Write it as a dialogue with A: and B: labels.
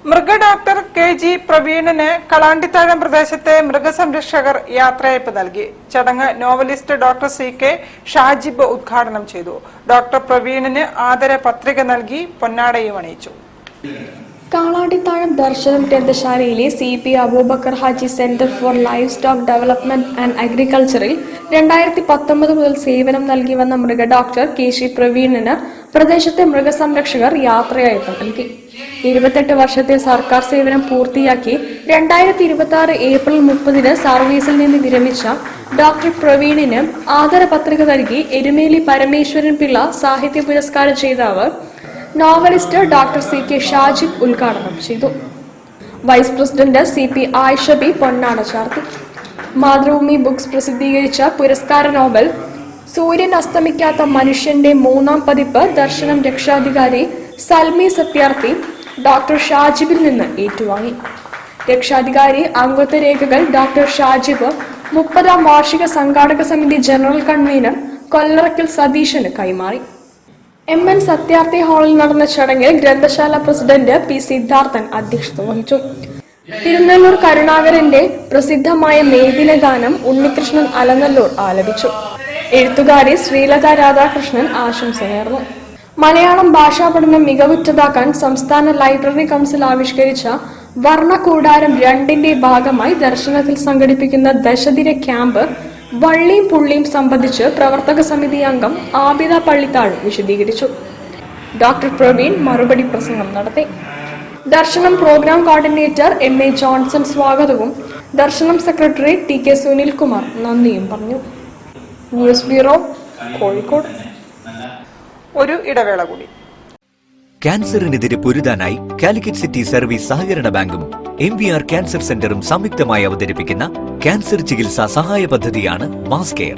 A: മൃഗഡോക്ടർ കെ.ജി. പ്രവീണിന് കളാണ്ടിത്താഴം പ്രദേശത്തെ മൃഗസംരക്ഷകർ യാത്രയയപ്പ് നൽകി. ചടങ്ങ് നോവലിസ്റ്റ് ഡോക്ടർ സി.കെ. ഷാജിബ് ഉദ്ഘാടനം ചെയ്തു. ഡോക്ടർ പ്രവീണിന് ആദര പത്രിക നൽകി പൊന്നാടയും അണിയിച്ചു.
B: കാളാണ്ടിത്താഴം ദർശനം ഗ്രന്ഥശാലയിലെ CP Aboobacker Haji centre for livestock development and അഗ്രികൾച്ചറിൽ 2019 മുതൽ സേവനം നൽകി വന്ന മൃഗഡോക്ടർ കെ.ജി. പ്രവീണിന് പ്രദേശത്തെ മൃഗസംരക്ഷകർ യാത്രയയപ്പ് നൽകി. 28 വർഷത്തെ സർക്കാർ സേവനം പൂർത്തിയാക്കി 2026 ഏപ്രിൽ 30 സർവീസിൽ നിന്ന് വിരമിച്ച ഡോക്ടർ പ്രവീണിന് ആദര പത്രിക നൽകി എരുമേലി പരമേശ്വരൻ പിള്ള സാഹിത്യ പുരസ്കാര ജേതാവ് നോവലിസ്റ്റ് ഡോക്ടർ സി.കെ. ഷാജിബ് ഉദ്ഘാടനം ചെയ്തു. വൈസ് പ്രസിഡന്റ് CP ആയിഷബി പൊന്നാട ചാർത്തി. മാതൃഭൂമി ബുക്സ് പ്രസിദ്ധീകരിച്ച പുരസ്കാര നോവൽ സൂര്യൻ അസ്തമിക്കാത്ത മനുഷ്യന്റെ 3ാം പതിപ്പ് ദർശനം രക്ഷാധികാരി സൽമി സത്യാർത്ഥി ഡോക്ടർ ഷാജിബിൽ നിന്ന് ഏറ്റുവാങ്ങി. രക്ഷാധികാരി അംഗത്വ രേഖകൾ ഡോക്ടർ ഷാജിബ് 30ാം വാർഷിക സംഘാടക സമിതി ജനറൽ കൺവീനർ കൊല്ലറക്കൽ സതീശന് കൈമാറി. MN സത്യാർത്ഥി ഹാളിൽ നടന്ന ചടങ്ങിൽ ഗ്രന്ഥശാല പ്രസിഡന്റ് P. സിദ്ധാർത്ഥൻ അധ്യക്ഷത വഹിച്ചു. തിരുനെല്ലൂർ കരുണാകരന്റെ പ്രസിദ്ധമായ മേദിന ഗാനം ഉണ്ണികൃഷ്ണൻ അലനല്ലൂർ ആലപിച്ചു. എഴുത്തുകാരി ശ്രീലത രാധാകൃഷ്ണൻ ആശംസ നേർന്നു. മലയാളം ഭാഷാ പഠനം മികവുറ്റതാക്കാൻ സംസ്ഥാന ലൈബ്രറി കൗൺസിൽ ആവിഷ്കരിച്ച വർണ്ണകൂടാരം 2ന്റെ ഭാഗമായി ദർശനത്തിൽ സംഘടിപ്പിക്കുന്ന ദശദിന ക്യാമ്പ് വള്ളിയും പുള്ളിയും സംബന്ധിച്ച് പ്രവർത്തക സമിതി അംഗം ആബിദ പള്ളിത്താഴ് വിശദീകരിച്ചു. ഡോക്ടർ പ്രവീൺ മറുപടി പ്രസംഗം നടത്തി. ദർശനം പ്രോഗ്രാം കോർഡിനേറ്റർ MA ജോൺസൺ സ്വാഗതവും ദർശനം സെക്രട്ടറി TK സുനിൽകുമാർ നന്ദിയും പറഞ്ഞു. News bureau, Kozhikode.
A: ഒരു ഇടവേള കൂടി.
C: ക്യാൻസറിനെതിരെ പൊരുതാനായി കാലിക്കറ്റ് സിറ്റി സർവീസ് സഹകരണ ബാങ്കും MVR ക്യാൻസർ സെന്ററും സംയുക്തമായി അവതരിപ്പിക്കുന്ന ക്യാൻസർ ചികിത്സാ സഹായ പദ്ധതിയാണ് മാസ് കെയർ.